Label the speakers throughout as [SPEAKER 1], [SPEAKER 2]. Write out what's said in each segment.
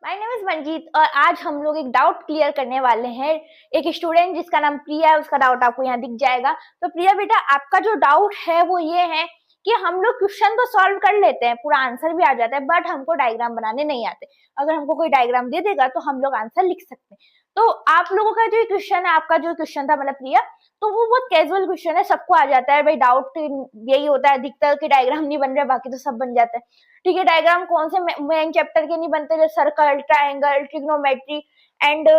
[SPEAKER 1] My name is Manjeet और आज हम लोग एक डाउट क्लियर करने वाले हैं। एक स्टूडेंट जिसका नाम प्रिया है, उसका डाउट आपको यहाँ दिख जाएगा। तो प्रिया बेटा, आपका जो डाउट है वो ये है कि हम लोग क्वेश्चन तो सॉल्व कर लेते हैं, पूरा आंसर भी आ जाता है, बट हमको डायग्राम बनाने नहीं आते। अगर हमको कोई डायग्राम दे देगा तो हम लोग आंसर लिख सकते हैं। तो आप लोगों का जो क्वेश्चन है, आपका जो क्वेश्चन था मतलब प्रिया, तो वो बहुत कैजुअल क्वेश्चन है, सबको आ जाता है भाई। डाउट यही होता है अधिकतर कि डायग्राम नहीं बन रहा, बाकी तो सब बन जाता है। ठीक है, डायग्राम कौन से मेन चैप्टर के नहीं बनते, जैसे सर्कल, ट्रायंगल, ट्रिग्नोमेट्री एंड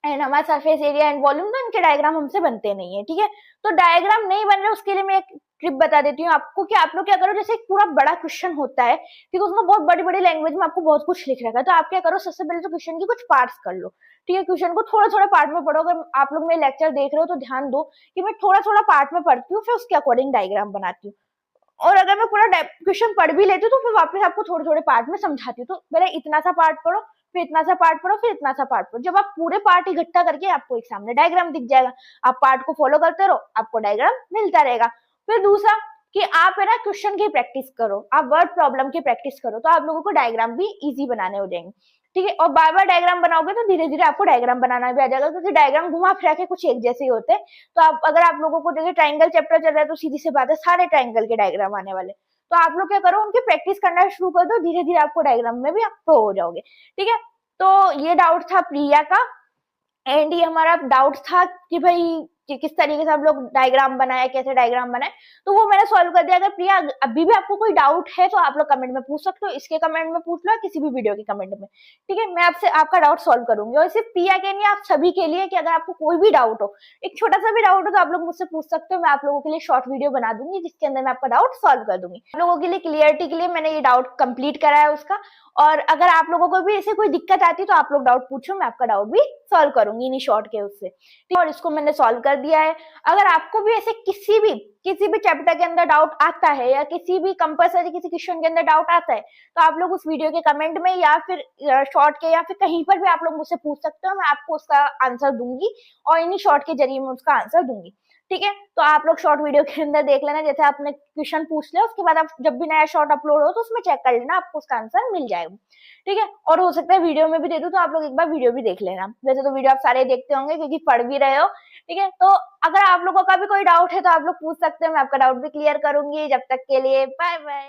[SPEAKER 1] हमारा सरफेस एरिया एंड वॉल्यूम, तो इनके डायग्राम हमसे बनते नहीं है। ठीक है, तो डायग्राम नहीं बन रहे, उसके लिए मैं एक ट्रिप बता देती हूँ आपको कि आप लोग क्या करो। जैसे एक पूरा बड़ा क्वेश्चन होता है, ठीक है, उसमें बहुत बड़ी बड़ी लैंग्वेज में आपको बहुत कुछ लिख रखा है, तो आप क्या करो, सबसे पहले तो क्वेश्चन की कुछ पार्ट्स कर लो। ठीक है, क्वेश्चन को थोड़ा थोड़ा पार्ट में पढ़ो। अगर आप लोग मेरे लेक्चर देख रहे हो तो ध्यान दो कि मैं थोड़ा थोड़ा पार्ट में पढ़ती हूँ, फिर उसके अकॉर्डिंग डायग्राम बनाती हूँ। और अगर मैं पूरा क्वेश्चन पढ़ भी लेती हूँ तो फिर वापस आपको थोड़े थोड़े पार्ट में समझाती हूँ। तो पहले इतना सा पार्ट पढ़ो, फिर इतना सा पार्ट पढ़ो, फिर इतना सा पार्ट पढ़ो। जब आप पूरे पार्ट इकट्ठा करके आपको एक सामने डायग्राम दिख जाएगा, आप पार्ट को फॉलो करते रहो, आपको डायग्राम मिलता रहेगा। फिर दूसरा कि आप है ना क्वेश्चन की प्रैक्टिस करो, आप वर्ड प्रॉब्लम की प्रैक्टिस करो, तो आप लोगों को डायग्राम भी इजी बनाने हो जाएंगे। ठीक है, और बार बार डायग्राम बनाओगे तो धीरे धीरे आपको डायग्राम बनाना भी आ जाएगा, क्योंकि डायग्राम घुमा फिरा के कुछ एक जैसे ही होते हैं। तो आप अगर आप लोगों को जैसे ट्रायंगल चैप्टर चल रहा है तो सीधी सी बात है, सारे ट्रायंगल के डायग्राम आने वाले। तो आप लोग क्या करो, उनकी प्रैक्टिस करना शुरू कर दो, धीरे धीरे आपको डायग्राम में भी आप प्रो हो जाओगे। ठीक है, तो ये डाउट था प्रिया का। एंड ये हमारा डाउट था कि भाई कि किस तरीके से हम लोग डायग्राम बनाए, कैसे डायग्राम बनाए, तो वो मैंने सॉल्व कर दिया। अगर प्रिया अभी भी आपको कोई डाउट है तो आप लोग कमेंट में पूछ सकते हो, इसके कमेंट में पूछ लो, किसी भी वीडियो के कमेंट में। ठीक है, मैं आपसे आपका डाउट सॉल्व करूंगी। और सिर्फ प्रिया के नहीं, आप सभी के लिए कि अगर आपको कोई भी डाउट हो, एक छोटा सा भी डाउट हो, तो आप लोग मुझसे पूछ सकते हो। मैं आप लोगों के लिए शॉर्ट वीडियो बना दूंगी जिसके अंदर मैं आपका डाउट सॉल्व कर दूंगी। आप लोगों के लिए क्लियरिटी के लिए मैंने ये डाउट कंप्लीट करा है उसका। और अगर आप लोगों को भी ऐसे कोई दिक्कत आती है तो आप लोग डाउट पूछो, मैं आपका डाउट भी सॉल्व करूंगी इन्हीं शॉर्ट के उससे। और इसको मैंने सॉल्व कर दिया है। अगर आपको भी ऐसे किसी भी चैप्टर के अंदर डाउट आता है, या किसी भी कंपलसरी किसी क्वेश्चन के अंदर डाउट आता है, तो आप लोग उस वीडियो के कमेंट में या फिर शॉर्ट के या फिर कहीं पर भी आप लोग मुझसे पूछ सकते हो, मैं आपको उसका आंसर दूंगी और इन्हीं शॉर्ट के जरिए मैं उसका आंसर दूंगी। ठीक है, तो आप लोग शॉर्ट वीडियो के अंदर देख लेना, जैसे आपने क्वेश्चन पूछ लिया उसके बाद आप जब भी नया शॉर्ट अपलोड हो तो उसमें चेक कर लेना, आपको उसका आंसर मिल जाएगा। ठीक है, और हो सकता है वीडियो में भी दे दूं तो आप लोग एक बार वीडियो भी देख लेना। वैसे तो वीडियो आप सारे देखते होंगे क्योंकि पढ़ भी रहे हो। ठीक है, तो अगर आप लोगों का भी कोई डाउट है तो आप लोग पूछ सकते हो, मैं आपका डाउट भी क्लियर करूंगी। जब तक के लिए बाय बाय।